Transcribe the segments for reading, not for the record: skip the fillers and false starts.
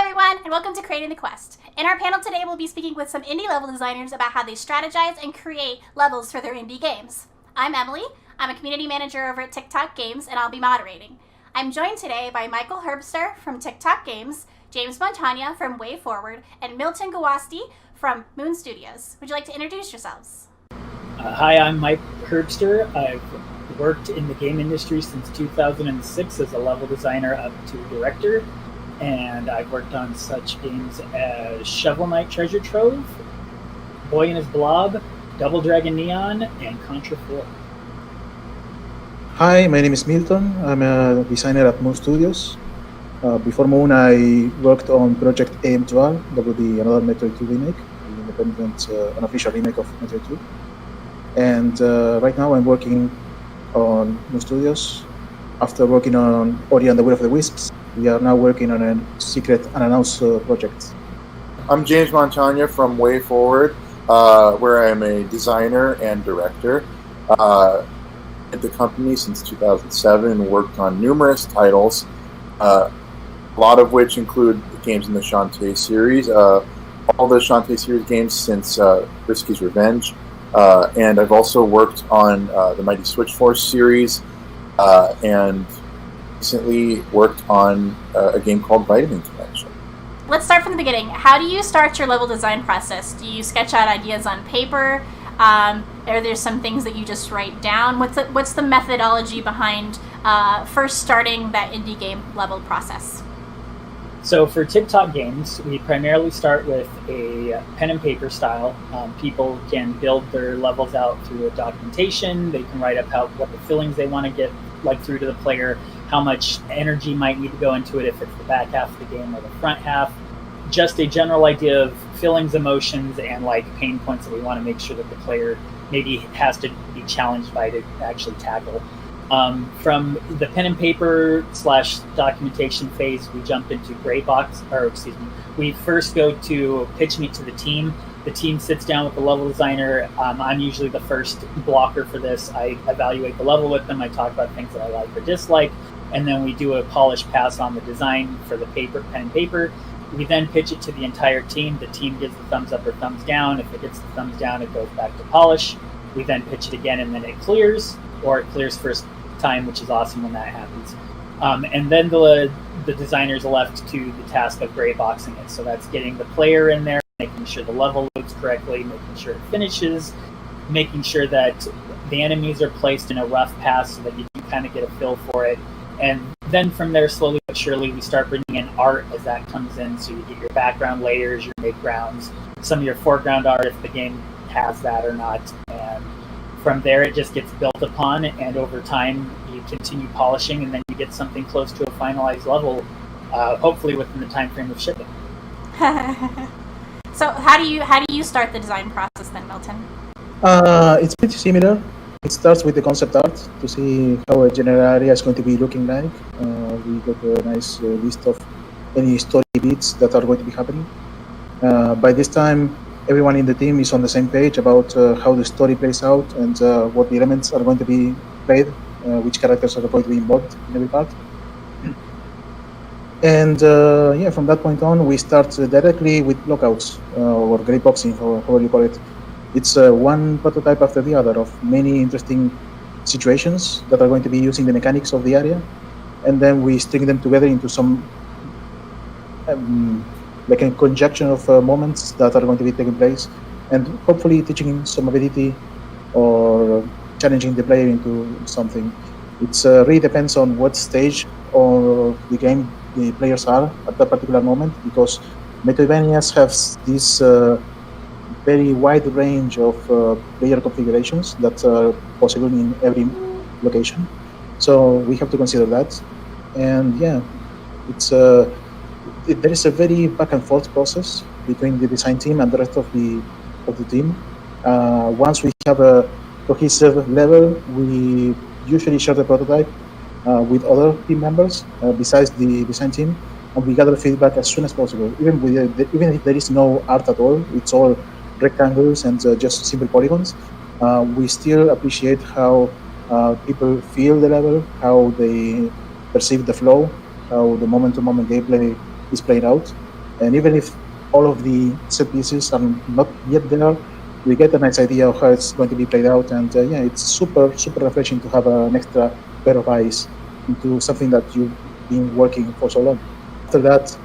everyone, and welcome to Creating the Quest. In our panel today, we'll be speaking with some indie level designers about how they strategize and create levels for their indie games. I'm Emily. I'm a community manager over at TikTok Games, and I'll be moderating. I'm joined today by Michael Herbster from TikTok Games, James Montagna from WayForward, and Milton Guasti from Moon Studios. Would you like to introduce yourselves? Hi, I'm Mike Herbster. I've worked in the game industry since 2006 as a level designer up to director, and I've worked on such games as Shovel Knight Treasure Trove, Boy and His Blob, Double Dragon Neon, and Contra 4. Hi, my name is Milton. I'm a designer at Moon Studios. Before Moon, I worked on Project AM2R. That would be another Metroid 2 remake, an independent, unofficial remake of Metroid 2. And right now I'm working on Moon Studios. After working on Ori and the Will of the Wisps, we are now working on a secret unannounced project. I'm James Montagna from WayForward, where I'm a designer and director. At the company since 2007, worked on numerous titles, a lot of which include games in the Shantae series, all the Shantae series games since Risky's Revenge, and I've also worked on the Mighty Switch Force series, and recently worked on a game called Vitamin Connection. Let's start from the beginning. How do you start your level design process? Do you sketch out ideas on paper? Are there some things that you just write down? What's the methodology behind first starting that indie game level process? So for TikTok Games, we primarily start with a pen and paper style. People can build their levels out through a documentation. They can write up what the feelings they want to get through to the player, how much energy might need to go into it if it's the back half of the game or the front half. Just a general idea of feelings, emotions, and pain points that we want to make sure that the player maybe has to be challenged by to actually tackle. From the pen and paper / documentation phase, we jump into we first go to pitching it to the team. The team sits down with the level designer. I'm usually the first blocker for this. I evaluate the level with them. I talk about things that I like or dislike, and then we do a polished pass on the design for the pen and paper. We then pitch it to the entire team. The team gives the thumbs up or thumbs down. If it gets the thumbs down, it goes back to polish. We then pitch it again, and then it clears, or it clears first time, which is awesome when that happens. And then the designers are left to the task of gray boxing it. So that's getting the player in there, making sure the level loads correctly, making sure it finishes, making sure that the enemies are placed in a rough pass so that you can kind of get a feel for it. And then from there, slowly but surely, we start bringing in art as that comes in. So you get your background layers, your midgrounds, some of your foreground art if the game has that or not. And from there, it just gets built upon, and over time, you continue polishing, and then you get something close to a finalized level, hopefully within the time frame of shipping. So how do you start the design process then, Milton? It's pretty similar. It starts with the concept art to see how a general area is going to be looking like. We got a nice list of any story beats that are going to be happening. By this time, everyone in the team is on the same page about how the story plays out and what the elements are going to be played, which characters are going to be involved in every part. And from that point on, we start directly with blockouts or gray boxing, or however you call it. It's one prototype after the other of many interesting situations that are going to be using the mechanics of the area, and then we string them together into some like a conjunction of moments that are going to be taking place, and hopefully teaching some ability or challenging the player into something. It really depends on what stage of the game the players are at that particular moment, because Metroidvanias have this very wide range of player configurations that are possible in every location. So we have to consider that. And it's there is a very back and forth process between the design team and the rest of the team. Once we have a cohesive level, we usually share the prototype with other team members besides the design team, and we gather feedback as soon as possible. Even if there is no art at all, it's all rectangles and just simple polygons, we still appreciate how people feel the level, how they perceive the flow, how the moment-to-moment gameplay is played out. And even if all of the set pieces are not yet there, we get a nice idea of how it's going to be played out. And it's super refreshing to have an extra pair of eyes into something that you've been working for so long. After that,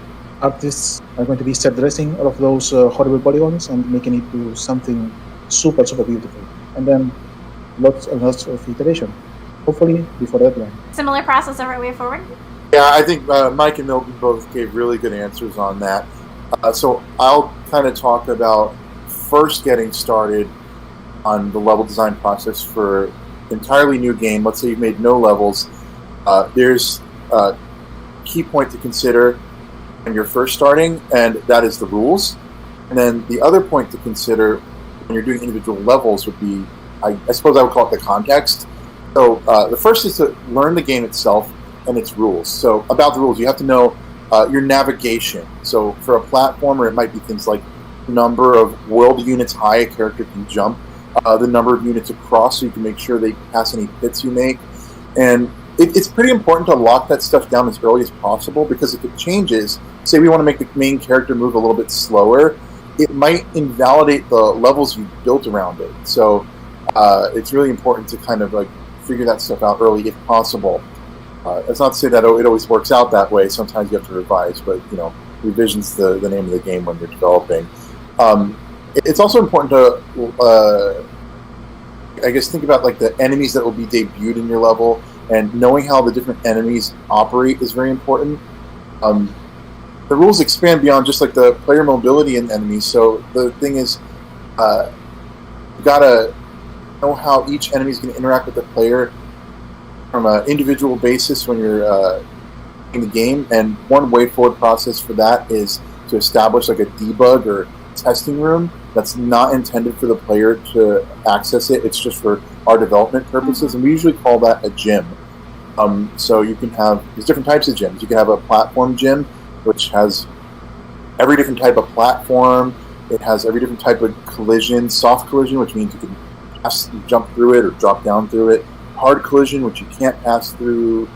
artists are going to be set dressing all of those horrible polygons and making it to something super beautiful. And then lots and lots of iteration, hopefully before deadline. Similar process over at WayForward? Yeah, I think Mike and Milton both gave really good answers on that. So I'll kind of talk about first getting started on the level design process for an entirely new game. Let's say you've made no levels. There's a key point to consider when you're first starting, and that is the rules. And then the other point to consider when you're doing individual levels would be, I suppose I would call it the context. So the first is to learn the game itself and its rules. So about the rules, you have to know your navigation. So for a platformer, it might be things like number of world units high a character can jump, the number of units across so you can make sure they pass any pits you make. And it's pretty important to lock that stuff down as early as possible, because if it changes, say we want to make the main character move a little bit slower, it might invalidate the levels you built around it. So it's really important to kind of like figure that stuff out early if possible. That's not to say that it always works out that way. Sometimes you have to revise, but revision's the name of the game when you're developing. It's also important to, I guess, think about like the enemies that will be debuted in your level, and knowing how the different enemies operate is very important. The rules expand beyond just like the player mobility in enemies. So the thing is, you gotta know how each enemy is going to interact with the player from an individual basis when you're in the game. And one way forward process for that is to establish like a debug or testing room that's not intended for the player to access it. It's just for our development purposes, and we usually call that a gym. So you can have, there's different types of gyms. You can have a platform gym, which has every different type of platform. It has every different type of collision. Soft collision, which means you can jump through it or drop down through it. Hard collision, which you can't pass through.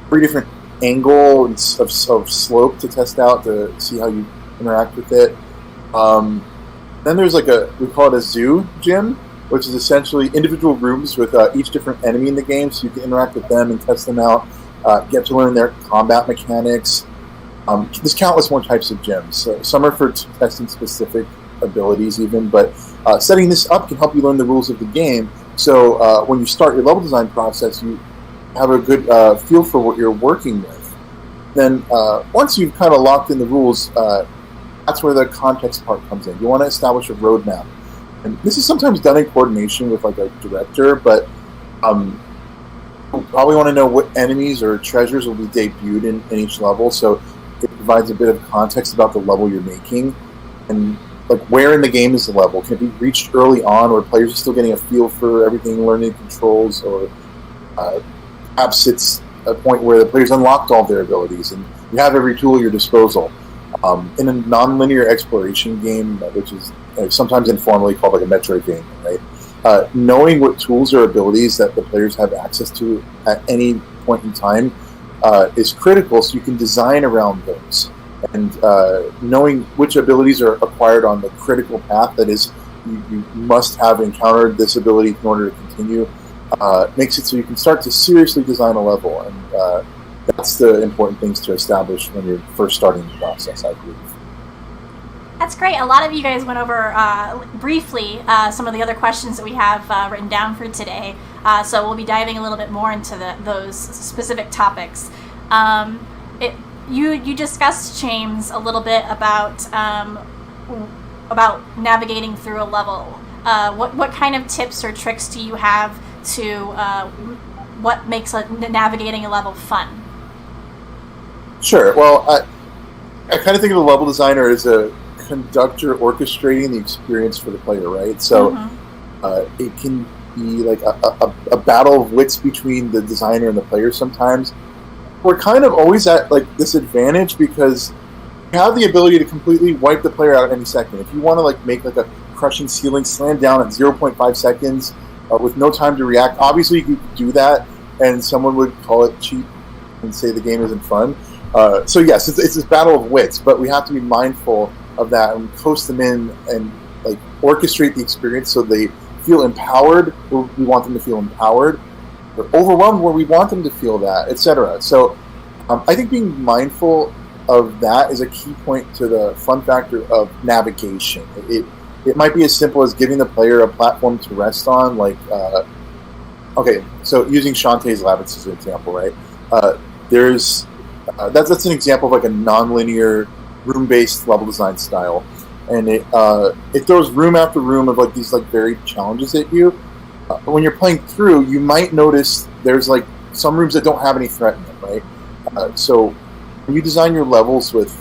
Every different angle of slope to test out to see how you interact with it. Then there's like we call it a zoo gym, which is essentially individual rooms with each different enemy in the game, so you can interact with them and test them out, get to learn their combat mechanics. There's countless more types of gyms. So some are for testing specific abilities even, but setting this up can help you learn the rules of the game. So when you start your level design process, you have a good feel for what you're working with. Then once you've kind of locked in the rules, that's where the context part comes in. You want to establish a roadmap. And this is sometimes done in coordination with like a director, but you'll probably want to know what enemies or treasures will be debuted in each level, so it provides a bit of context about the level you're making. And like, where in the game is the level? Can it be reached early on, where players are still getting a feel for everything, learning controls, or perhaps it's a point where the players unlocked all their abilities and you have every tool at your disposal. In a non-linear exploration game, which is sometimes informally called like a Metroidvania, right? Knowing what tools or abilities that the players have access to at any point in time is critical, so you can design around those. And knowing which abilities are acquired on the critical path, that is, you must have encountered this ability in order to continue, makes it so you can start to seriously design a level. And that's the important things to establish when you're first starting the process, I believe. That's great. A lot of you guys went over briefly some of the other questions that we have written down for today. So we'll be diving a little bit more into those specific topics. You discussed, James, a little bit about navigating through a level. What kind of tips or tricks do you have to what makes navigating a level fun? Sure. Well, I kind of think of the level designer as a conductor orchestrating the experience for the player, right? So it can be like a battle of wits between the designer and the player sometimes. We're kind of always at like this advantage because you have the ability to completely wipe the player out at any second. If you want to like make like a crushing ceiling slam down at 0.5 seconds with no time to react, obviously you could do that and someone would call it cheap and say the game isn't fun. So yes, it's this battle of wits, but we have to be mindful of that and coast them in and like orchestrate the experience so they feel empowered where we want them to feel empowered, or overwhelmed where we want them to feel that, etc. So I think being mindful of that is a key point to the fun factor of navigation. It might be as simple as giving the player a platform to rest on, like okay, so using Shantae's Labyrinth as an example, right? There's that's an example of like a non-linear room-based level design style, and it throws room after room of like these like varied challenges at you. But when you're playing through, you might notice there's like some rooms that don't have any threat in them, right? So when you design your levels with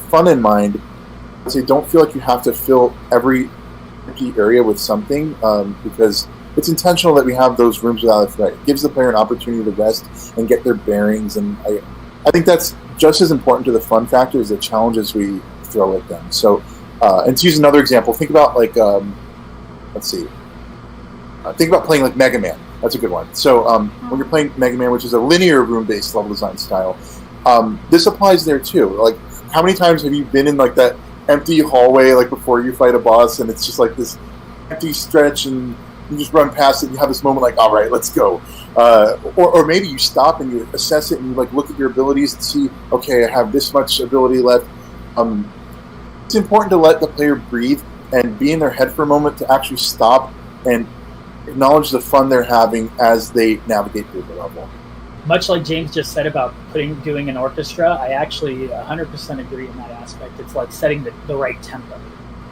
fun in mind, I'd say don't feel like you have to fill every empty area with something, because it's intentional that we have those rooms without a threat. It gives the player an opportunity to rest and get their bearings, and I think that's just as important to the fun factor as the challenges we throw at them. So, and to use another example, think about like, let's see, think about playing like Mega Man. That's a good one. So when you're playing Mega Man, which is a linear room-based level design style, this applies there too. Like, how many times have you been in like that empty hallway like before you fight a boss, and it's just like this empty stretch, and you just run past it and you have this moment like, all right, let's go. Or maybe you stop and you assess it and you like look at your abilities and see, okay, I have this much ability left. It's important to let the player breathe and be in their head for a moment to actually stop and acknowledge the fun they're having as they navigate through the level. Much like James just said about doing an orchestra, I actually 100% agree in that aspect. It's like setting the right tempo.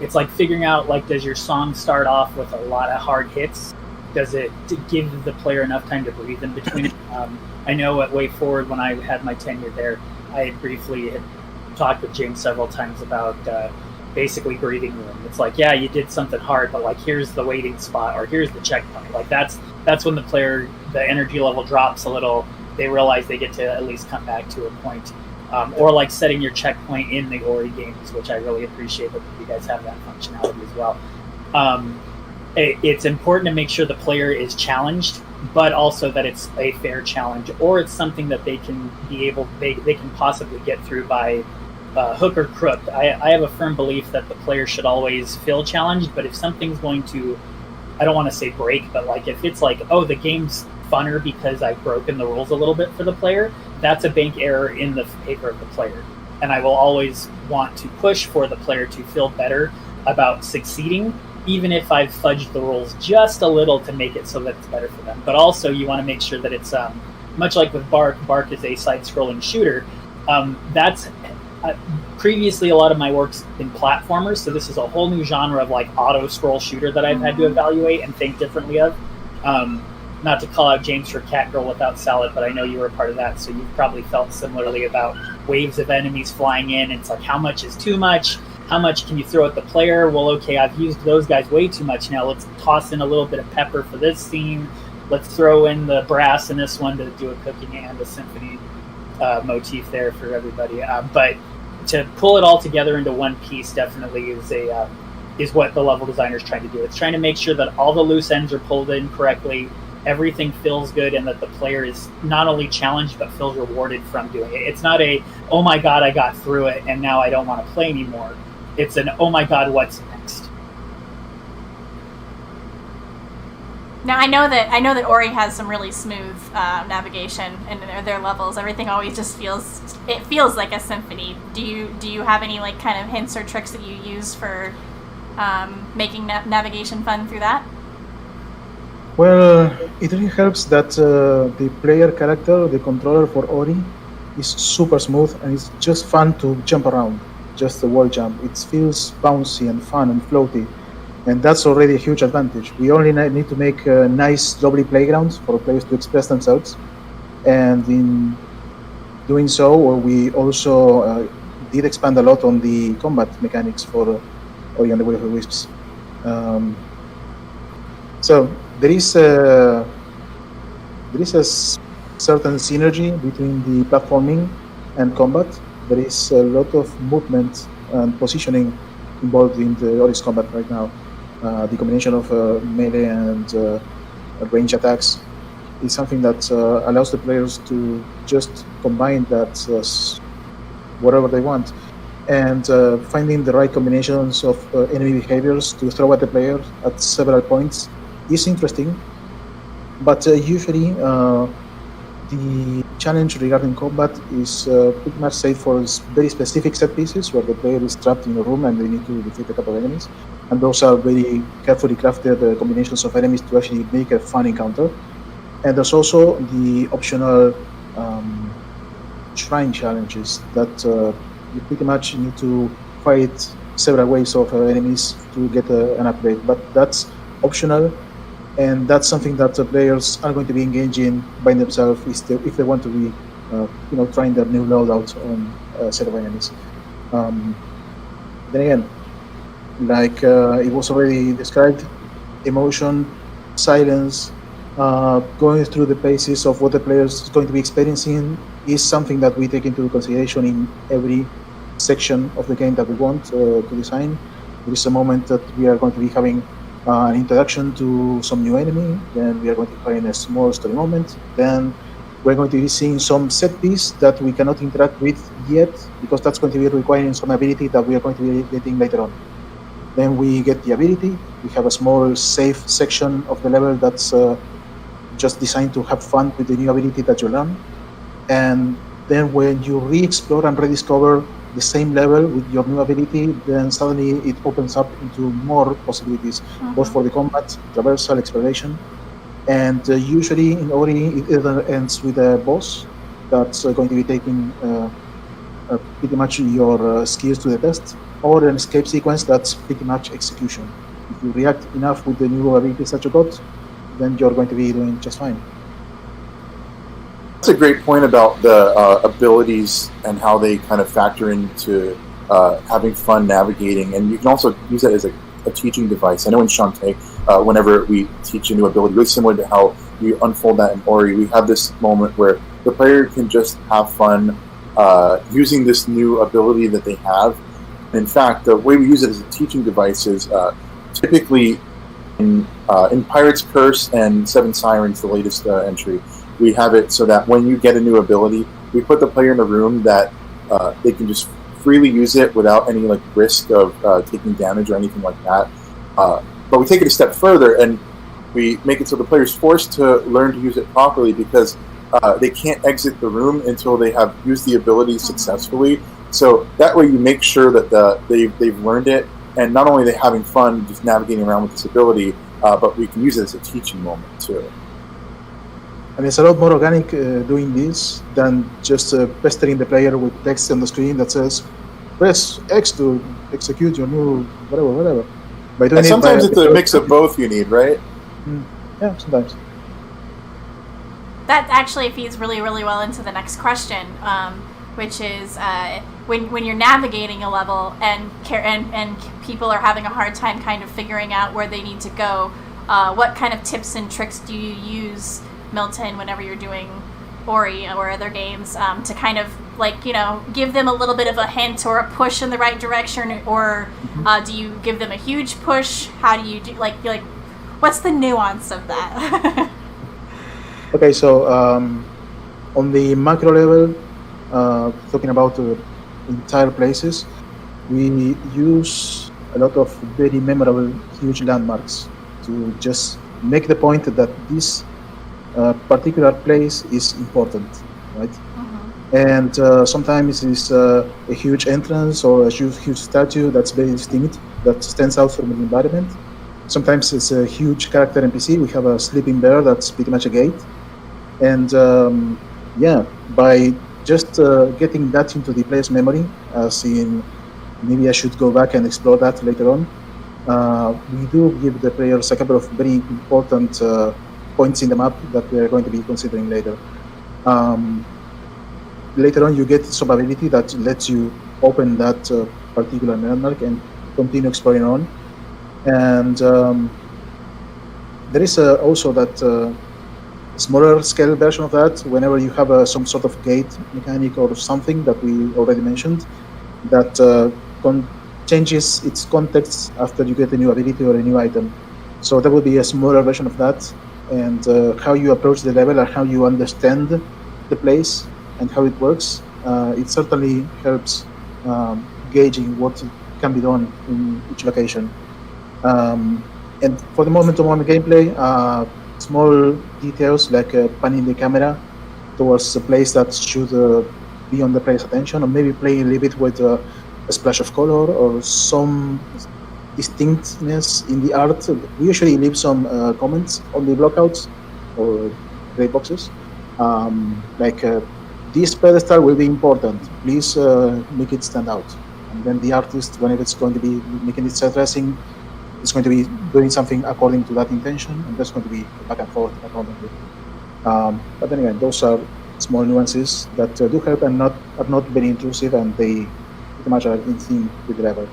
It's like figuring out, like, does your song start off with a lot of hard hits? Does it give the player enough time to breathe in between? I know at WayForward, when I had my tenure there, I had briefly talked with James several times about basically breathing room. It's like, yeah, you did something hard, but like, here's the waiting spot, or here's the checkpoint. Like, that's when the player, the energy level drops a little. They realize they get to at least come back to a point. Or like setting your checkpoint in the Ori games, which I really appreciate that you guys have that functionality as well. It's important to make sure the player is challenged, but also that it's a fair challenge, or it's something that they can they can possibly get through by hook or crook. I have a firm belief that the player should always feel challenged, but if something's going to, I don't want to say break, but like if it's like, oh, the game's funner because I've broken the rules a little bit for the player, that's a bank error in the favor of the player. And I will always want to push for the player to feel better about succeeding, even if I've fudged the rules just a little to make it so that it's better for them. But also you want to make sure that it's, much like with B.ARK, B.ARK is a side-scrolling shooter. That's previously a lot of my work's been platformers, so this is a whole new genre of like auto-scroll shooter that I've had to evaluate and think differently of. Not to call out James for Cat Girl Without Salad, but I know you were a part of that, so you've probably felt similarly about waves of enemies flying in. It's like, how much is too much? How much can you throw at the player? Well, okay, I've used those guys way too much now. Let's toss in a little bit of pepper for this scene. Let's throw in the brass in this one to do a cooking and a symphony motif there for everybody. But to pull it all together into one piece definitely is what the level designer is trying to do. It's trying to make sure that all the loose ends are pulled in correctly, everything feels good, and that the player is not only challenged but feels rewarded from doing it. It's not a, oh my god, I got through it and now I don't want to play anymore. It's an, oh my god, what's next? Now I know that Ori has some really smooth navigation in their levels. Everything always just feels like a symphony. Do you have any like kind of hints or tricks that you use for making navigation fun through that? Well, it really helps that the player character, the controller for Ori, is super smooth and it's just fun to jump around, just a wall jump. It feels bouncy and fun and floaty, and that's already a huge advantage. We only need to make nice, lovely playgrounds for players to express themselves, and in doing so, we also did expand a lot on the combat mechanics for Ori and the Will of the Wisps. So there is a certain synergy between the platforming and combat. There is a lot of movement and positioning involved in the Ori's combat right now. The combination of melee and range attacks is something that allows the players to just combine that whatever they want, and finding the right combinations of enemy behaviors to throw at the player at several points is interesting. But usually the challenge regarding combat is pretty much safe for very specific set pieces where the player is trapped in a room and they need to defeat a couple of enemies. And those are very carefully crafted combinations of enemies to actually make a fun encounter. And there's also the optional shrine challenges that you pretty much need to fight several waves of enemies to get an upgrade. But that's optional, and that's something that the players are going to be engaging by themselves if they want to be, trying their new loadout on a set of enemies. Then again, like it was already described, emotion, silence, going through the paces of what the player is going to be experiencing is something that we take into consideration in every section of the game that we want to design. There is a moment that we are going to be having an introduction to some new enemy, then we are going to be having a small story moment, then we're going to be seeing some set piece that we cannot interact with yet because that's going to be requiring some ability that we are going to be getting later on. Then we get the ability, we have a small safe section of the level that's just designed to have fun with the new ability that you learn. And then when you re-explore and rediscover the same level with your new ability, then suddenly it opens up into more possibilities, both for the combat, traversal, exploration. And usually in Ori, it either ends with a boss that's going to be taking pretty much your skills to the test, or an escape sequence that's pretty much execution. If you react enough with the new abilities that you got, then you're going to be doing just fine. That's a great point about the abilities and how they kind of factor into having fun navigating, and you can also use that as a teaching device. I know in Shantae, whenever we teach a new ability, really similar to how we unfold that in Ori, we have this moment where the player can just have fun using this new ability that they have. In fact, the way we use it as a teaching device is typically in Pirate's Curse and Seven Sirens, the latest entry, we have it so that when you get a new ability, we put the player in a room that they can just freely use it without any risk of taking damage or anything like that. But we take it a step further and we make it so the player is forced to learn to use it properly because they can't exit the room until they have used the ability successfully. So that way you make sure that they've learned it, and not only are they having fun just navigating around with this ability, but we can use it as a teaching moment too. And it's a lot more organic doing this than just pestering the player with text on the screen that says, press X to execute your new whatever. By doing and sometimes it's a mix of both you need, right? Yeah, sometimes. That actually feeds really, really well into the next question, which is when you're navigating a level and people are having a hard time kind of figuring out where they need to go, what kind of tips and tricks do you use, Milton, whenever you're doing Ori or other games, to kind of give them a little bit of a hint or a push in the right direction, or do you give them a huge push? How do you do what's the nuance of that? Okay, so on the macro level, talking about entire places, we use a lot of very memorable, huge landmarks to just make the point that this particular place is important, right? And sometimes it's a huge entrance or a huge statue that's very distinct, that stands out from the environment. Sometimes it's a huge character NPC. We have a sleeping bear that's pretty much a gate. And by just getting that into the player's memory, as in maybe I should go back and explore that later on, we do give the players a couple of very important points in the map that we are going to be considering later. Later on, you get some ability that lets you open that particular landmark and continue exploring on. And there is also that smaller scale version of that, whenever you have some sort of gate mechanic or something that we already mentioned, that changes its context after you get a new ability or a new item. So that would be a smaller version of that. and how you approach the level and how you understand the place and how it works, it certainly helps gauging what can be done in each location. And for the moment-to-moment gameplay, small details like panning the camera towards a place that should be on the player's attention, or maybe playing a little bit with a splash of color or some distinctness in the art. We usually leave some comments on the blockouts or gray boxes, like this pedestal will be important. Please make it stand out. And then the artist, whenever it's going to be making its addressing, is going to be doing something according to that intention, and that's going to be back and forth accordingly. But then again, those are small nuances that do help and are not very intrusive, and they pretty much are in theme with the level.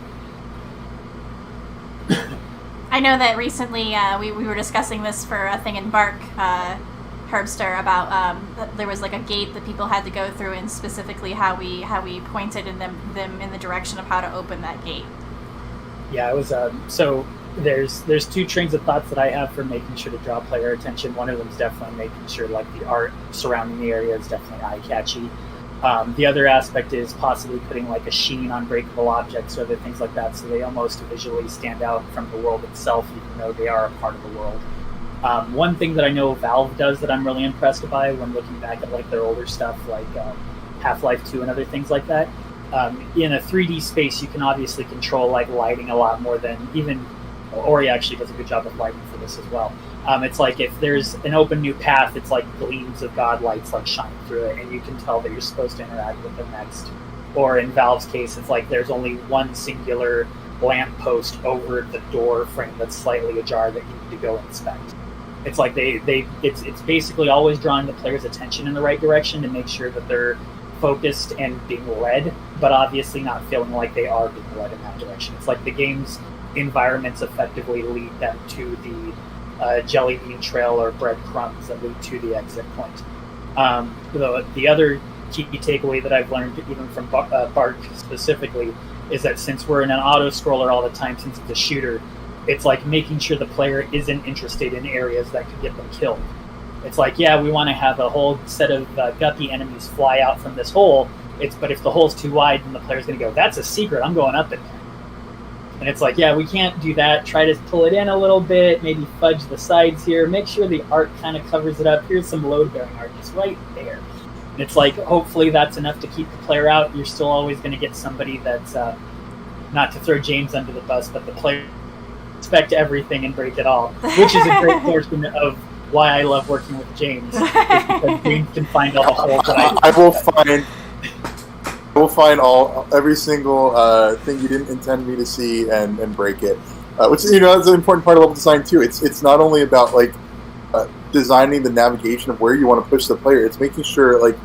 I know that recently we were discussing this for a thing in B.ARK, Herbster, about there was like a gate that people had to go through, and specifically how we pointed them in the direction of how to open that gate. Yeah, it was so there's two trains of thoughts that I have for making sure to draw player attention. One of them is definitely making sure like the art surrounding the area is definitely eye-catchy. The other aspect is possibly putting like a sheen on breakable objects or other things like that, so they almost visually stand out from the world itself, even though they are a part of the world. One thing that I know Valve does that I'm really impressed by when looking back at like their older stuff, like Half-Life 2 and other things like that, in a 3D space, you can obviously control like lighting a lot more than even Ori actually does a good job of lighting for this as well. It's like if there's an open new path, it's like gleams of god lights like shine through it, and you can tell that you're supposed to interact with them next. Or in Valve's case, it's like there's only one singular lamppost over the door frame that's slightly ajar that you need to go inspect. It's like it's basically always drawing the player's attention in the right direction to make sure that they're focused and being led, but obviously not feeling like they are being led in that direction. It's like the game's environments effectively lead them to the jelly bean trail or breadcrumbs that lead to the exit point. The other key takeaway that I've learned, even from B.ARK specifically, is that since we're in an auto-scroller all the time, since it's a shooter, it's like making sure the player isn't interested in areas that could get them killed. It's like, yeah, we want to have a whole set of guppy enemies fly out from this hole, but if the hole's too wide, then the player's going to go, that's a secret, I'm going up in there. And it's like, yeah, we can't do that. Try to pull it in a little bit, maybe fudge the sides here, make sure the art kind of covers it up. Here's some load-bearing art just right there. And it's like, hopefully that's enough to keep the player out. You're still always going to get somebody that's, not to throw James under the bus, but the player expect everything and break it all, which is a great portion of why I love working with James, is because James can find all the holes that I will find every single thing you didn't intend me to see and break it. Which, you know, is an important part of level design too. It's not only about like designing the navigation of where you want to push the player. It's making sure like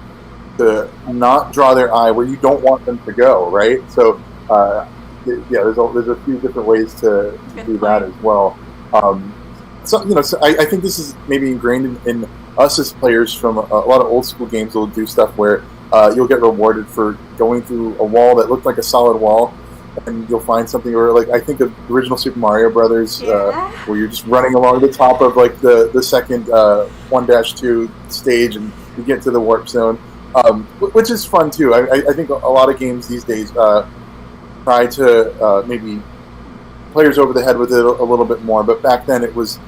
to not draw their eye where you don't want them to go. Right. So yeah, there's a few different ways to do that as well. So I think this is maybe ingrained in us as players from a lot of old school games. Will do stuff where you'll get rewarded for going through a wall that looked like a solid wall, and you'll find something where, like, I think of the original Super Mario Brothers, where you're just running along the top of like the second 1-2 stage, and you get to the warp zone, which is fun too. I think a lot of games these days try to maybe players over the head with it a little bit more, but back then it was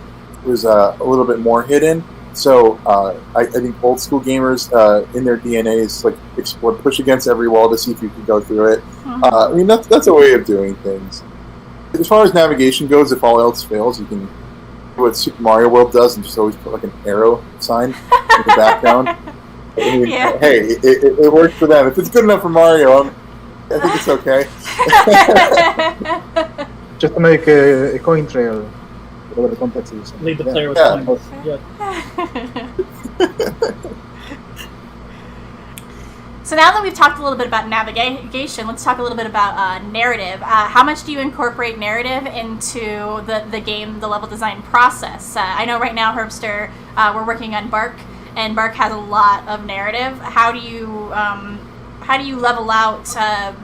a little bit more hidden. So I think old school gamers in their DNAs like explore, push against every wall to see if you can go through it. Mm-hmm. I mean that's a way of doing things. As far as navigation goes, if all else fails, you can do what Super Mario World does and just always put like an arrow sign in the background. I mean, hey, it works for them. If it's good enough for Mario, I think it's okay. Just to make a coin trail, whatever the context is. Lead the player with coins. So now that we've talked a little bit about navigation, let's talk a little bit about narrative. How much do you incorporate narrative into the game, the level design process? I know right now, Herbster, we're working on B.ARK, and B.ARK has a lot of narrative. How you level out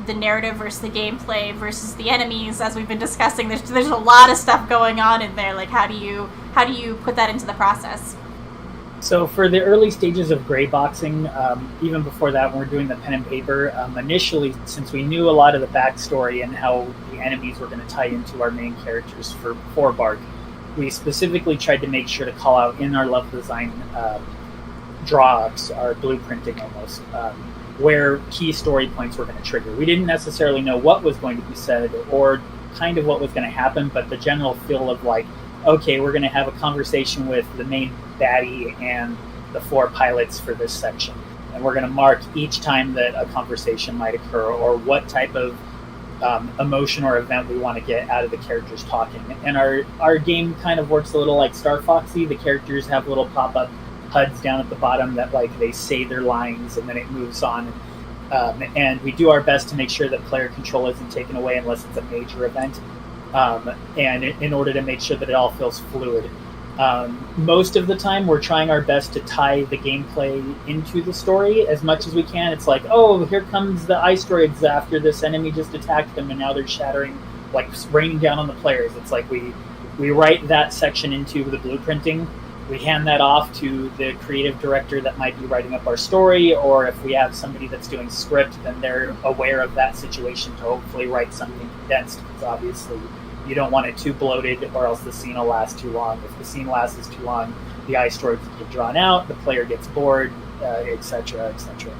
the narrative versus the gameplay versus the enemies? As we've been discussing, there's a lot of stuff going on in there. Like, how do you put that into the process? So for the early stages of gray boxing, even before that, when we're doing the pen and paper, initially, since we knew a lot of the backstory and how the enemies were going to tie into our main characters for B.ARK, we specifically tried to make sure to call out in our level design draw-ups, our blueprinting almost, where key story points were going to trigger. We didn't necessarily know what was going to be said or kind of what was going to happen, but the general feel of like, okay, we're going to have a conversation with the main baddie and the 4 pilots for this section. And we're going to mark each time that a conversation might occur or what type of emotion or event we want to get out of the characters talking. And our game kind of works a little like Star Foxy. The characters have little pop-up HUDs down at the bottom that like they say their lines and then it moves on. And we do our best to make sure that player control isn't taken away unless it's a major event. And in order to make sure that it all feels fluid. Most of the time, we're trying our best to tie the gameplay into the story as much as we can. It's like, oh, here comes the ice droids after this enemy just attacked them, and now they're shattering, like raining down on the players. It's like we write that section into the blueprinting. We hand that off to the creative director that might be writing up our story, or if we have somebody that's doing script, then they're aware of that situation to hopefully write something condensed, because obviously you don't want it too bloated or else the scene will last too long. If the scene lasts too long, the ice droids get drawn out, the player gets bored, etc., etc.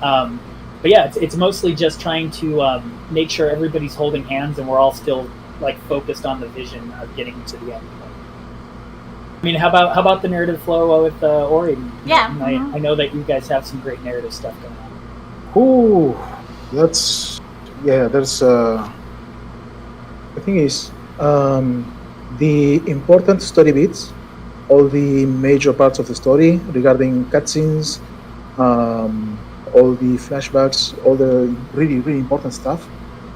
But yeah, it's mostly just trying to make sure everybody's holding hands and we're all still like focused on the vision of getting to the end point. I mean, how about the narrative flow with Ori? Yeah. I know that you guys have some great narrative stuff going on. Ooh, there's the thing is, the important story beats, all the major parts of the story regarding cutscenes, all the flashbacks, all the really, really important stuff,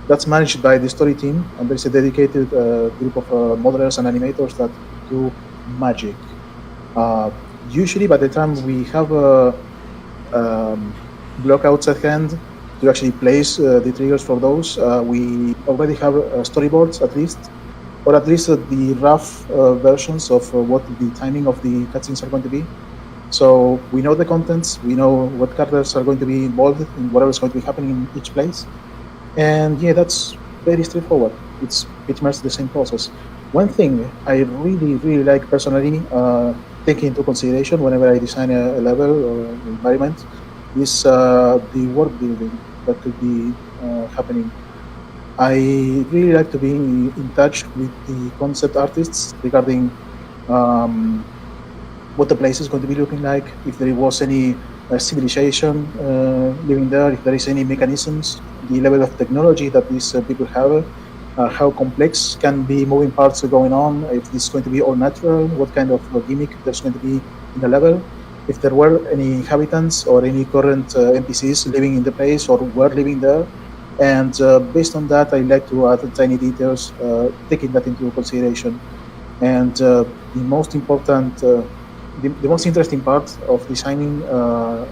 that's managed by the story team, and there's a dedicated group of modelers and animators that do magic. Usually by the time we have blockouts at hand to actually place the triggers for those, we already have storyboards at least, or at least the rough versions of what the timing of the cutscenes are going to be. So we know the contents, we know what characters are going to be involved in whatever is going to be happening in each place. And yeah, that's very straightforward. It's pretty much the same process. One thing I really, really like personally, taking into consideration whenever I design a level or an environment, is the world building that could be happening. I really like to be in touch with the concept artists regarding what the place is going to be looking like, if there was any civilization living there, if there is any mechanisms, the level of technology that these people have, how complex can be moving parts going on, if it's going to be all natural, what kind of gimmick there's going to be in the level, if there were any inhabitants or any current NPCs living in the place or were living there. And based on that, I like to add tiny details, taking that into consideration. And the most important, the most interesting part of designing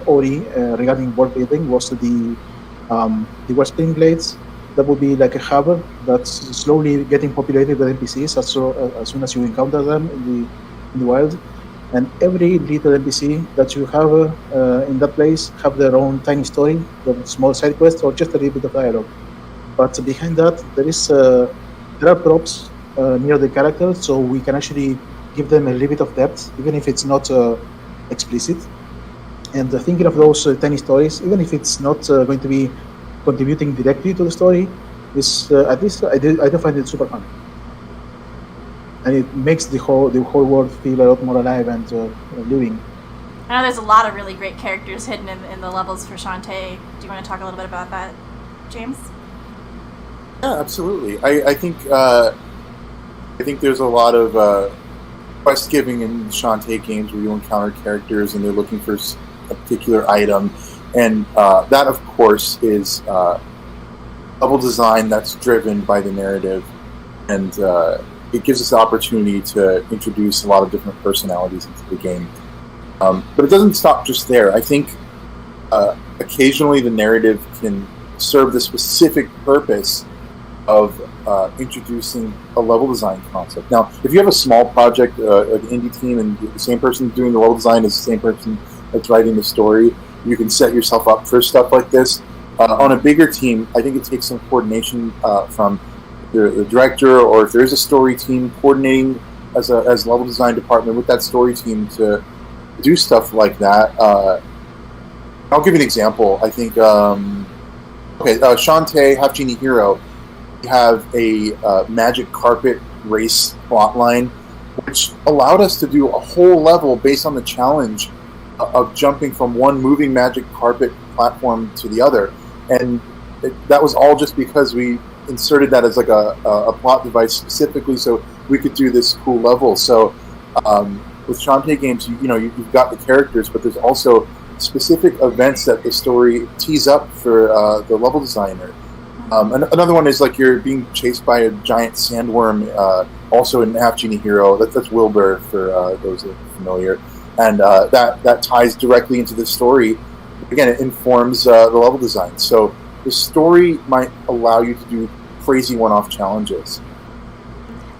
Ori regarding world building was the Westspring Glades. That would be like a harbor that's slowly getting populated with NPCs as soon as you encounter them in the wild. And every little NPC that you have in that place have their own tiny story, their small side quest, or just a little bit of dialogue. But behind that, there are props near the characters, so we can actually give them a little bit of depth, even if it's not explicit. And thinking of those tiny stories, even if it's not going to be contributing directly to the story, is at least I do find it super fun. And it makes the whole world feel a lot more alive and living. I know there's a lot of really great characters hidden in the levels for Shantae. Do you want to talk a little bit about that, James? Yeah, absolutely. I think there's a lot of quest giving in Shantae games where you encounter characters and they're looking for a particular item, and that, of course, is level design that's driven by the narrative, and it gives us the opportunity to introduce a lot of different personalities into the game. But it doesn't stop just there. I think occasionally the narrative can serve the specific purpose of introducing a level design concept. Now, if you have a small project, an indie team, and the same person doing the level design is the same person that's writing the story, you can set yourself up for stuff like this. On a bigger team, I think it takes some coordination from the director, or if there's a story team, coordinating as level design department with that story team to do stuff like that. I'll give you an example. I think, Shantae, Half Genie Hero, you have a magic carpet race plotline, which allowed us to do a whole level based on the challenge of jumping from one moving magic carpet platform to the other. And that was all just because we inserted that as like a plot device specifically so we could do this cool level. So with Shantae games, you've got the characters, but there's also specific events that the story tees up for the level designer. Another one is like you're being chased by a giant sandworm, also in Half Genie Hero. That's Wilbur for those that are familiar. And that ties directly into the story. Again, it informs the level design. So the story might allow you to do crazy one-off challenges.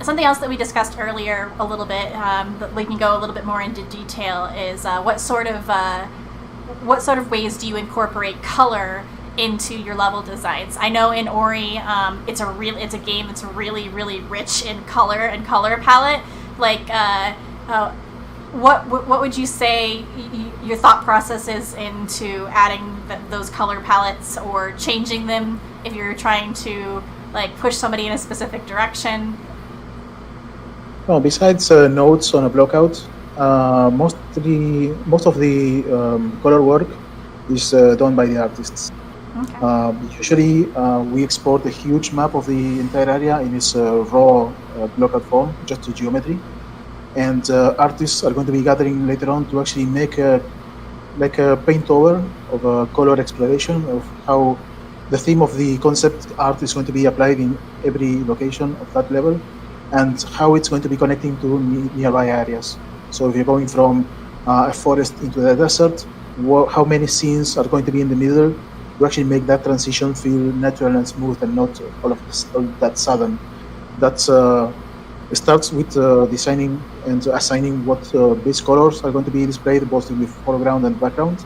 Something else that we discussed earlier a little bit, that we can go a little bit more into detail, is what sort of ways do you incorporate color into your level designs? I know in Ori, it's a game that's really, really rich in color and color palette. Like, what would you say your thought process is into adding those color palettes or changing them if you're trying to like push somebody in a specific direction? Well, besides notes on a blockout, most of the color work is done by the artists. Okay. Usually, we export a huge map of the entire area in its raw blockout form, just to geometry. And artists are going to be gathering later on to actually make a paint over of a color exploration of how the theme of the concept art is going to be applied in every location of that level, and how it's going to be connecting to nearby areas. So if you're going from a forest into the desert, how many scenes are going to be in the middle to actually make that transition feel natural and smooth and not all that sudden. That's starts with designing and assigning what base colors are going to be displayed both in the foreground and background,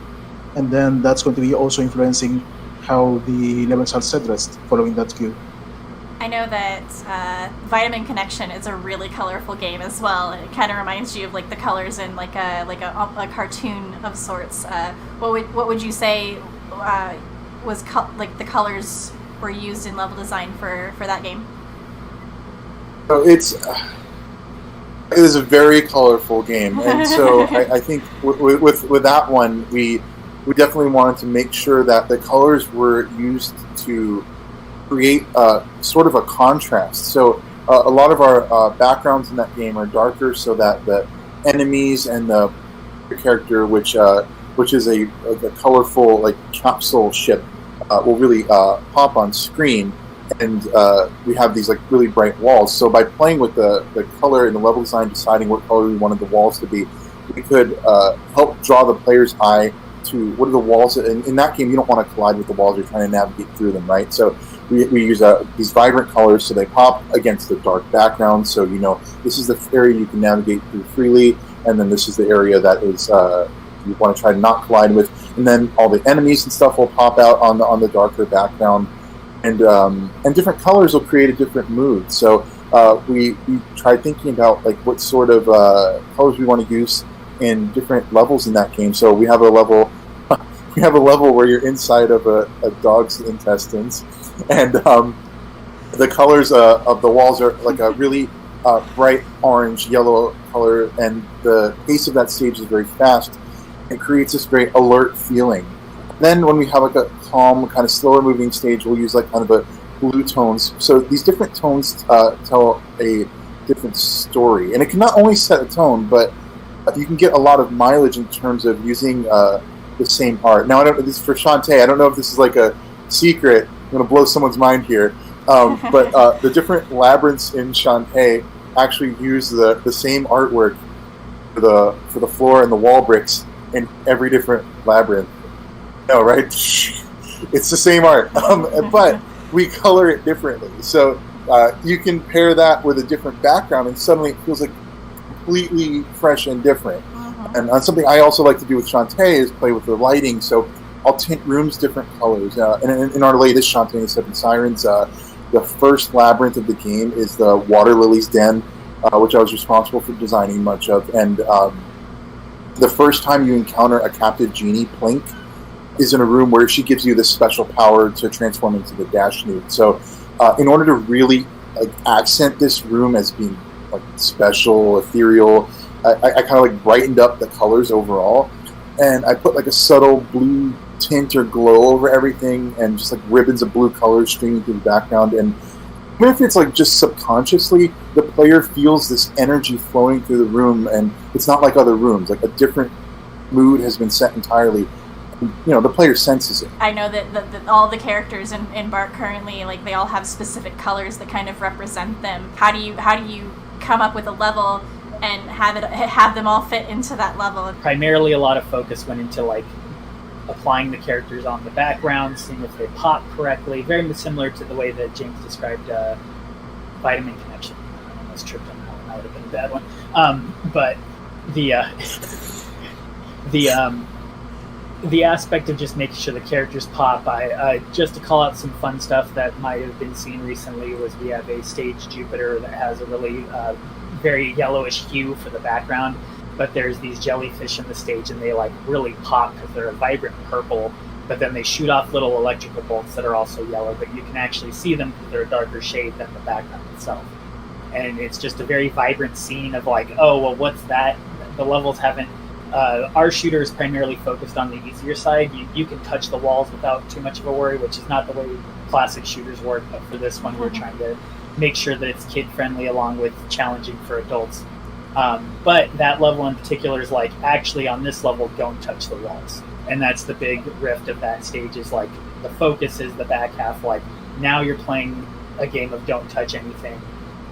and then that's going to be also influencing how the levels are set dressed following that cue. I know that Vitamin Connection is a really colorful game as well. It kind of reminds you of like the colors in like a cartoon of sorts. What would you say was like the colors were used in level design for that game? So it is a very colorful game, and so I think with that one, we definitely wanted to make sure that the colors were used to create sort of a contrast. So a lot of our backgrounds in that game are darker, so that the enemies and the character, which is a colorful like capsule ship, will really pop on screen. And we have these like really bright walls. So by playing with the color and the level design, deciding what color we wanted the walls to be, we could help draw the player's eye to what are the walls. In that game, you don't want to collide with the walls. You're trying to navigate through them, right? So we use these vibrant colors so they pop against the dark background. So this is the area you can navigate through freely, and then this is the area that is you want to try to not collide with. And then all the enemies and stuff will pop out on the darker background. And different colors will create a different mood. So we tried thinking about like what sort of colors we want to use in different levels in that game. So we have a level where you're inside of a dog's intestines, and the colors of the walls are like a really bright orange, yellow color, and the pace of that stage is very fast. It creates this very alert feeling. Then when we have like a calm, kind of slower moving stage, we'll use like kind of a blue tones. So these different tones tell a different story. And it can not only set a tone, but you can get a lot of mileage in terms of using the same art. Now, this is for Shantae. I don't know if this is like a secret. I'm going to blow someone's mind here. But the different labyrinths in Shantae actually use the same artwork for the floor and the wall bricks in every different labyrinth. No, right? It's the same art, but we color it differently. So you can pair that with a different background, and suddenly it feels like completely fresh and different. And something I also like to do with Shantae is play with the lighting. So I'll tint rooms different colors. And in our latest Shantae and the Seven Sirens, the first labyrinth of the game is the Water Lily's Den, which I was responsible for designing much of. And the first time you encounter a captive genie, Plink, is in a room where she gives you this special power to transform into the Dash Newt. So in order to really accent this room as being special, ethereal, I kind of brightened up the colors overall, and I put a subtle blue tint or glow over everything, and just ribbons of blue colors streaming through the background. And even if it's just subconsciously, the player feels this energy flowing through the room, and it's not like other rooms. A different mood has been set entirely. The player senses it. I know that all the characters in B.ARK currently, they all have specific colors that kind of represent them. How do you come up with a level and have them all fit into that level? Primarily, a lot of focus went into applying the characters on the background, seeing if they pop correctly. Very similar to the way that James described Vitamin Connection. I almost tripped on that one. That would have been a bad one. But the aspect of just making sure the characters pop, just to call out some fun stuff that might have been seen recently, was we have a stage Jupiter that has a really very yellowish hue for the background, but there's these jellyfish in the stage, and they really pop because they're a vibrant purple, but then they shoot off little electrical bolts that are also yellow, but you can actually see them because they're a darker shade than the background itself. And it's just a very vibrant scene of oh, well, what's that? The levels haven't our shooter is primarily focused on the easier side. You can touch the walls without too much of a worry, which is not the way classic shooters work, but for this one we're trying to make sure that it's kid-friendly along with challenging for adults. But that level in particular is actually on this level, don't touch the walls. And that's the big rift of that stage, is the focus is the back half, now you're playing a game of don't touch anything,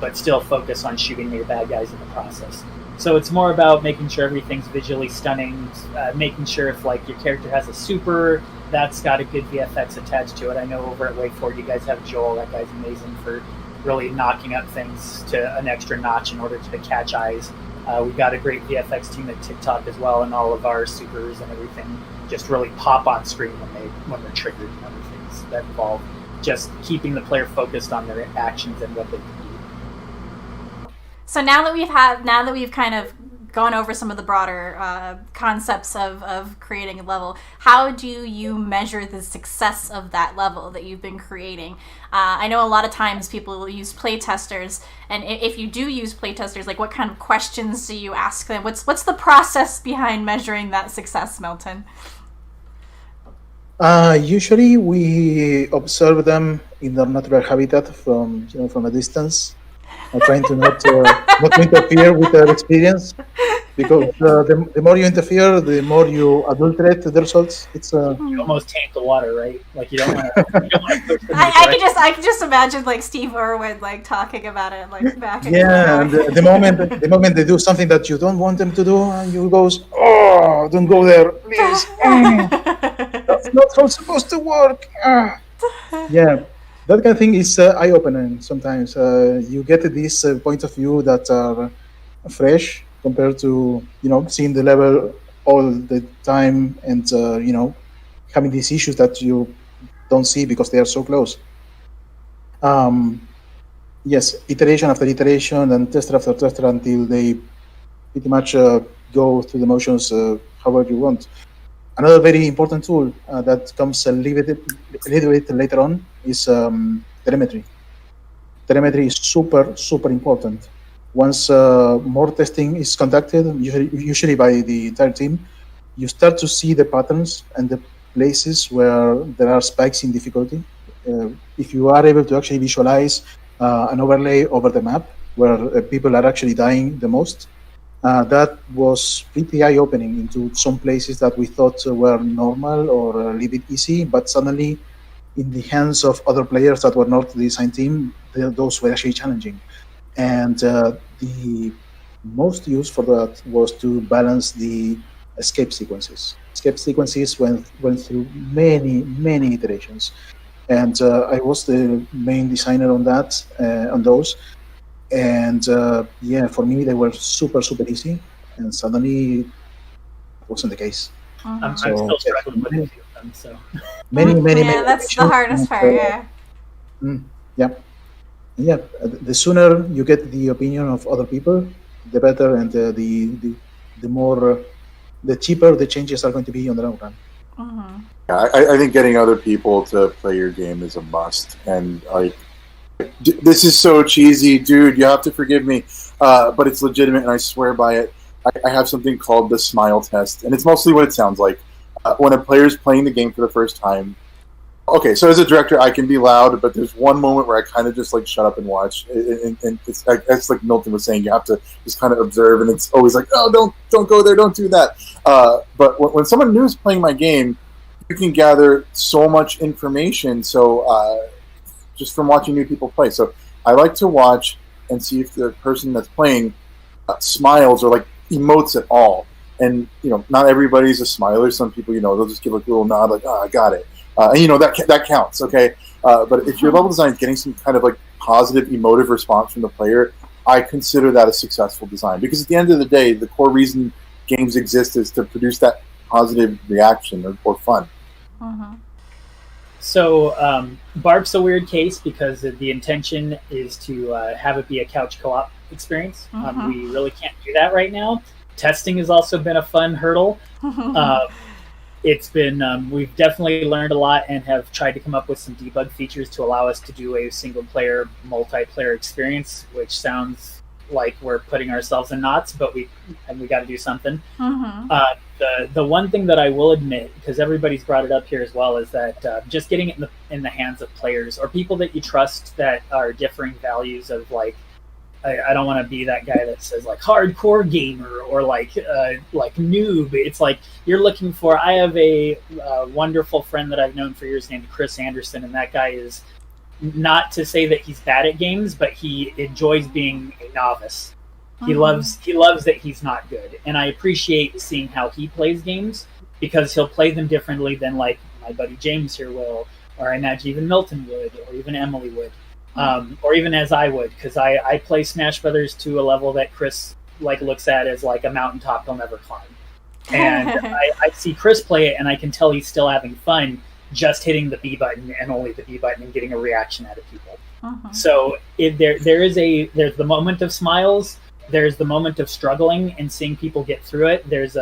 but still focus on shooting your bad guys in the process. So it's more about making sure everything's visually stunning, making sure if your character has a super, that's got a good VFX attached to it. I know over at WayForward you guys have Joel. That guy's amazing for really knocking up things to an extra notch in order to catch eyes. We've got a great VFX team at TikTok as well, and all of our supers and everything just really pop on screen when they're triggered and other things that involve just keeping the player focused on their actions and what they can do. So now that we've kind of gone over some of the broader concepts of creating a level, how do you measure the success of that level that you've been creating? I know a lot of times people will use playtesters, and if you do use playtesters, what kind of questions do you ask them? What's the process behind measuring that success, Milton? Usually we observe them in their natural habitat from a distance, trying to not interfere with their experience, because the more you interfere, the more you adulterate the results. You almost taint the water, right? You don't want to. I can just imagine Steve Irwin talking about it back. And the moment they do something that you don't want them to do, you goes, oh, don't go there, please. That's not how it's supposed to work. Yeah. That kind of thing is eye-opening sometimes. You get this point of view that are fresh compared to, seeing the level all the time and, having these issues that you don't see because they are so close. Yes, iteration after iteration and tester after tester until they pretty much go through the motions however you want. Another very important tool that comes a little bit later on is telemetry. Telemetry is super, super important. Once more testing is conducted, usually by the entire team, you start to see the patterns and the places where there are spikes in difficulty. If you are able to actually visualize an overlay over the map where people are actually dying the most, that was pretty eye-opening into some places that we thought were normal or a little bit easy, but suddenly in the hands of other players that were not the design team, those were actually challenging. And the most use for that was to balance the escape sequences. Escape sequences went through many iterations, and I was the main designer on that on those. And yeah, for me they were super easy, and suddenly it wasn't the case. I'm So, still yeah, struggling with a few of them. So many Yeah, that's the hardest part. Yeah. Yeah, yeah. The sooner you get the opinion of other people, the better, and the more the cheaper the changes are going to be on the long run. Yeah, I think getting other people to play your game is a must. And like, this is so cheesy, dude. You have to forgive me, but it's legitimate, and I swear by it. I have something called the smile test, and it's mostly what it sounds like when a player's playing the game for the first time. Okay, so as a director, I can be loud, but there's one moment where I kind of just like shut up and watch, and it's like Milton was saying, you have to just kind of observe, and it's always like, oh, don't go there, don't do that. But when someone new is playing my game, you can gather so much information. So just from watching new people play, so I like to watch and see if the person that's playing smiles or like emotes at all. And not everybody's a smiler. Some people, they'll just give like a little nod, like, "Oh, I got it." And that counts, okay? But if your level design is getting some kind of like positive emotive response from the player, I consider that a successful design. Because at the end of the day, the core reason games exist is to produce that positive reaction or fun. So B.ARK's a weird case because the intention is to have it be a couch co-op experience. We really can't do that right now. Testing has also been a fun hurdle. It's been we've definitely learned a lot and have tried to come up with some debug features to allow us to do a single player multiplayer experience, which sounds like we're putting ourselves in knots, but we got to do something. The one thing that I will admit, because everybody's brought it up here as well, is that just getting it in the hands of players or people that you trust that are differing values of like, I don't want to be that guy that says like hardcore gamer or like noob. It's like you're looking for. I have a wonderful friend that I've known for years named Chris Anderson, and that guy is not to say that he's bad at games, but he enjoys being a novice. He loves that he's not good, and I appreciate seeing how he plays games because he'll play them differently than like my buddy James here will, or I imagine even Milton would, or even Emily would. Or even as I would, because I play Smash Brothers to a level that Chris like looks at as like a mountaintop he'll never climb. And I see Chris play it, and I can tell he's still having fun just hitting the B button and only the B button and getting a reaction out of people. So there's the moment of smiles, there's the moment of struggling and seeing people get through it. There's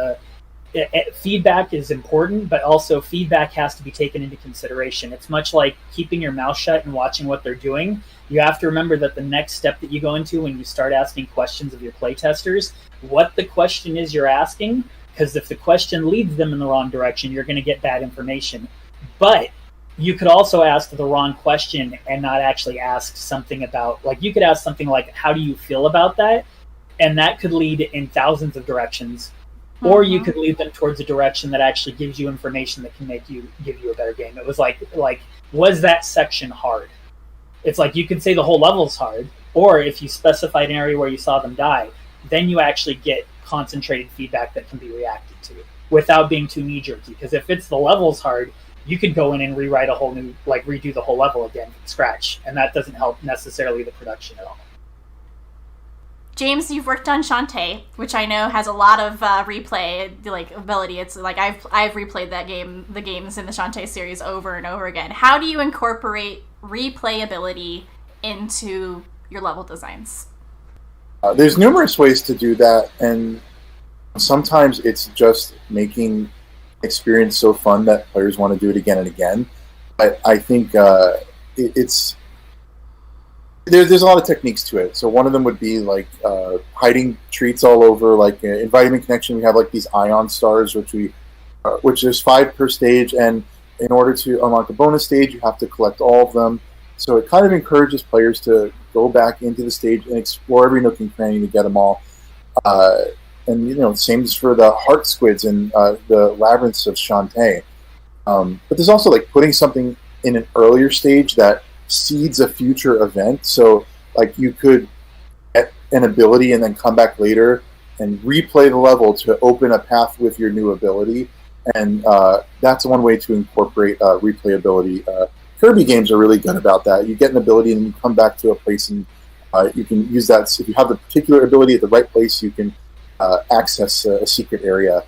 feedback is important, but also feedback has to be taken into consideration. It's much like keeping your mouth shut and watching what they're doing. You have to remember that the next step that you go into when you start asking questions of your playtesters, what the question is you're asking, because if the question leads them in the wrong direction, you're going to get bad information. But you could also ask the wrong question and not actually ask something about, like you could ask something like, how do you feel about that? And that could lead in thousands of directions. Or you could lead them towards a direction that actually gives you information that can give you a better game. It was like, was that section hard? It's like you could say the whole level's hard, or if you specified an area where you saw them die, then you actually get concentrated feedback that can be reacted to without being too knee-jerky. Because if it's the level's hard, you could go in and rewrite a whole new, like redo the whole level again from scratch, and that doesn't help necessarily the production at all. James, you've worked on Shantae, which I know has a lot of replay ability. It's like I've replayed the games in the Shantae series over and over again. How do you incorporate replayability into your level designs? There's numerous ways to do that, and sometimes it's just making experience so fun that players want to do it again and again. But I think there's a lot of techniques to it. So one of them would be like hiding treats all over. Like in Vitamin Connection, we have like these ion stars, which there's 5 per stage, and in order to unlock a bonus stage, you have to collect all of them. So it kind of encourages players to go back into the stage and explore every nook and cranny to get them all. And same as for the heart squids and the labyrinths of Shantae. But there's also like putting something in an earlier stage that seeds a future event. So like you could get an ability and then come back later and replay the level to open a path with your new ability. And that's one way to incorporate replayability. Kirby games are really good about that. You get an ability and you come back to a place, and you can use that. So if you have the particular ability at the right place, you can access a secret area.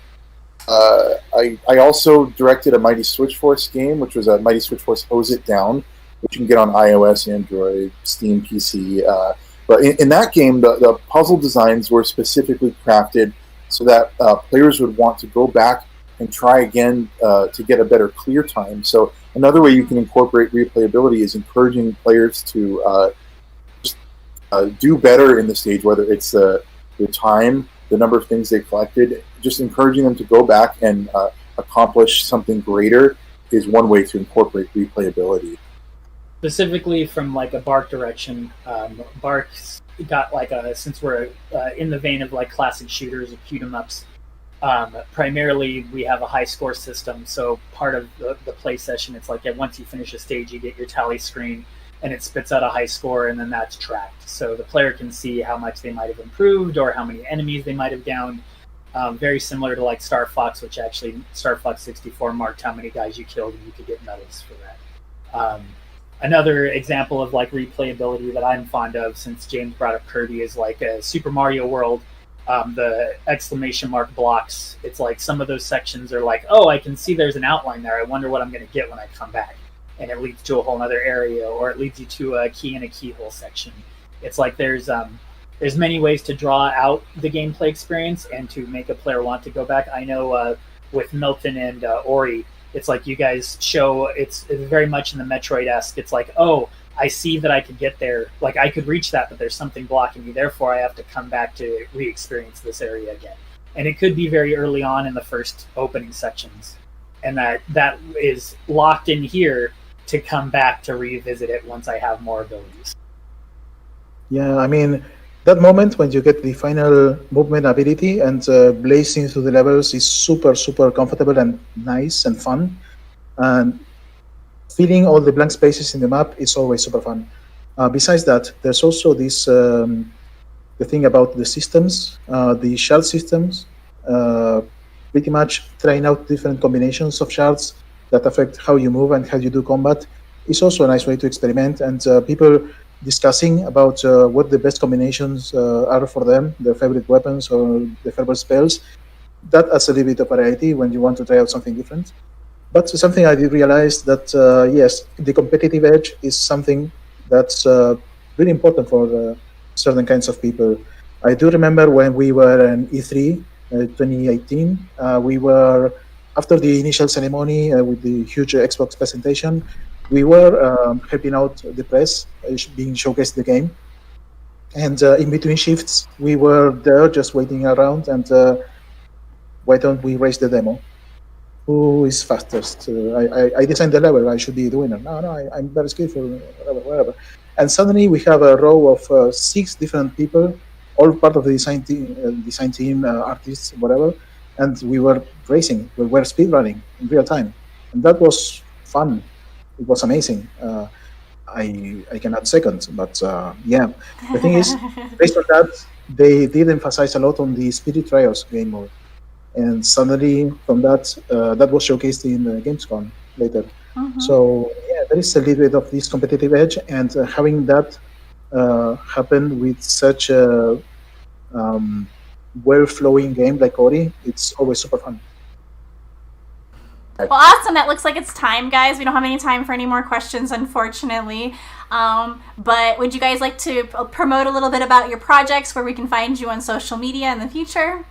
I also directed a Mighty Switch Force game, which was a Mighty Switch Force Hose It Down, which you can get on iOS, Android, Steam, PC. But in that game, the puzzle designs were specifically crafted so that players would want to go back and try again to get a better clear time. So another way you can incorporate replayability is encouraging players to do better in the stage, whether it's the time, the number of things they collected. Just encouraging them to go back and accomplish something greater is one way to incorporate replayability. Specifically from like a B.ARK direction, B.ARK's got like since we're in the vein of like classic shooters or shoot 'em ups, primarily we have a high score system. So part of the play session, it's like once you finish a stage, you get your tally screen and it spits out a high score, and then that's tracked. So the player can see how much they might have improved or how many enemies they might have downed. Very similar to like Star Fox, which actually Star Fox 64 marked how many guys you killed, and you could get medals for that. Another example of like replayability that I'm fond of, since James brought up Kirby, is like a Super Mario World. The exclamation mark blocks. It's like some of those sections are like, oh, I can see there's an outline there. I wonder what I'm going to get when I come back. And it leads to a whole other area, or it leads you to a key and a keyhole section. It's like there's many ways to draw out the gameplay experience and to make a player want to go back. I know with Milton and Ori, it's like you guys show, it's very much in the Metroid-esque. It's like, oh, I see that I could get there. Like, I could reach that, but there's something blocking me. Therefore, I have to come back to re-experience this area again. And it could be very early on in the first opening sections. And that is locked in here to come back to revisit it once I have more abilities. Yeah, I mean, that moment when you get the final movement ability and blazing through the levels is super, super comfortable and nice and fun. And filling all the blank spaces in the map is always super fun. Besides that, there's also this the thing about the systems, the shard systems, pretty much trying out different combinations of shards that affect how you move and how you do combat. Is also a nice way to experiment, and people discussing about what the best combinations are for them, their favorite weapons or their favorite spells. That adds a little bit of variety when you want to try out something different. But something I did realize that, yes, the competitive edge is something that's really important for certain kinds of people. I do remember when we were in E3 2018, we were, after the initial ceremony with the huge Xbox presentation, we were helping out the press, being showcased the game. And in between shifts, we were there just waiting around, and why don't we race the demo? Who is fastest? I designed the level, I should be the winner. No, I'm very skillful, whatever. And suddenly we have a row of 6 different people, all part of the design team, artists, whatever, and we were racing, we were speedrunning in real time. And that was fun. It was amazing. I cannot second, but yeah. The thing is, based on that, they did emphasize a lot on the Spirit Trials game mode. And suddenly, from that, that was showcased in Gamescom later. Mm-hmm. So, yeah, there is a little bit of this competitive edge, and having that happen with such a well-flowing game like Ori, it's always super fun. Well, awesome. That looks like it's time, guys. We don't have any time for any more questions, unfortunately. But would you guys like to promote a little bit about your projects, where we can find you on social media in the future?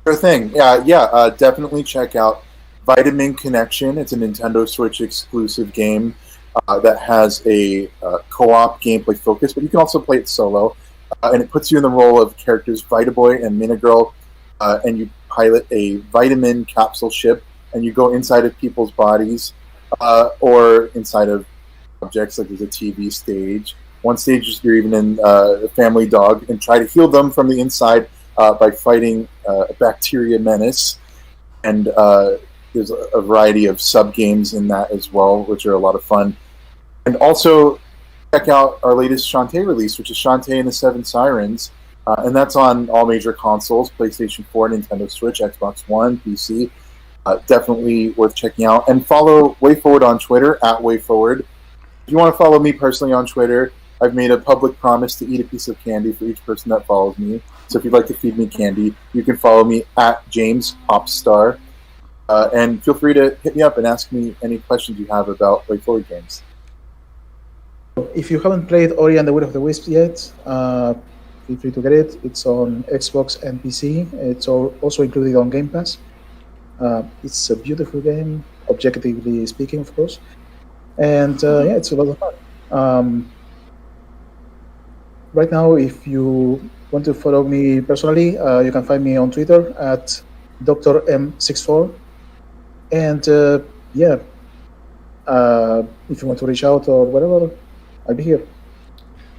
Sure thing. Definitely check out Vitamin Connection. It's a Nintendo Switch exclusive game that has a co-op gameplay focus, but you can also play it solo. And it puts you in the role of characters Vitaboy and Minigirl, and you pilot a vitamin capsule ship, and you go inside of people's bodies or inside of objects, like there's a TV stage. One stage you're even in a family dog, and try to heal them from the inside by fighting a bacteria menace. And there's a variety of sub-games in that as well, which are a lot of fun. And also check out our latest Shantae release, which is Shantae and the Seven Sirens. And that's on all major consoles: PlayStation 4, Nintendo Switch, Xbox One, PC. Definitely worth checking out. And follow WayForward on Twitter, @WayForward. If you want to follow me personally on Twitter, I've made a public promise to eat a piece of candy for each person that follows me. So if you'd like to feed me candy, you can follow me @JamesPopstar. And feel free to hit me up and ask me any questions you have about WayForward games. If you haven't played Ori and the Will of the Wisps yet, feel free to get it. It's on Xbox and PC. It's also included on Game Pass. It's a beautiful game, objectively speaking, of course. And yeah, it's a lot of fun. Right now, if you want to follow me personally, you can find me on Twitter at Dr. M64. And yeah, if you want to reach out or whatever, I'll be here.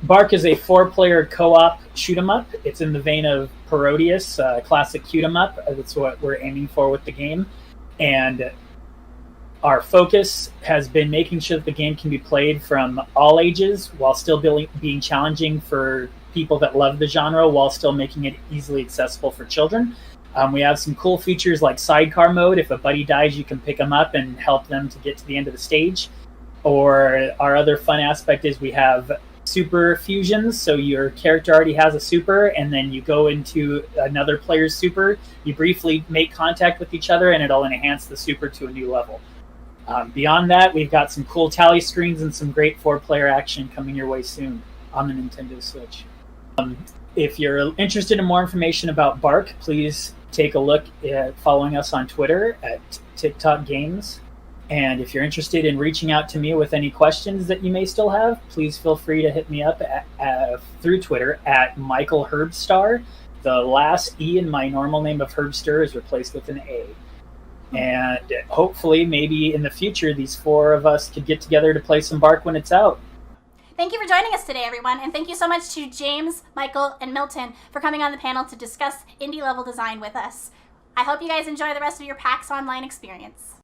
B.ARK is a 4-player co-op shoot-'em-up. It's in the vein of Parodius, classic shoot-'em-up. That's what we're aiming for with the game. And our focus has been making sure that the game can be played from all ages while still being challenging for people that love the genre while still making it easily accessible for children. We have some cool features like sidecar mode. If a buddy dies, you can pick them up and help them to get to the end of the stage. Or our other fun aspect is we have super fusions. So your character already has a super, and then you go into another player's super. You briefly make contact with each other, and it'll enhance the super to a new level. Beyond that, we've got some cool tally screens and some great 4-player action coming your way soon on the Nintendo Switch. If you're interested in more information about B.ARK, please take a look at following us on Twitter at TikTok Games. And if you're interested in reaching out to me with any questions that you may still have, please feel free to hit me up through Twitter at Michael Herbstar. The last E in my normal name of Herbster is replaced with an A. And hopefully, maybe in the future, these 4 of us could get together to play some B.ARK when it's out. Thank you for joining us today, everyone, and thank you so much to James, Michael, and Milton for coming on the panel to discuss indie level design with us. I hope you guys enjoy the rest of your PAX Online experience.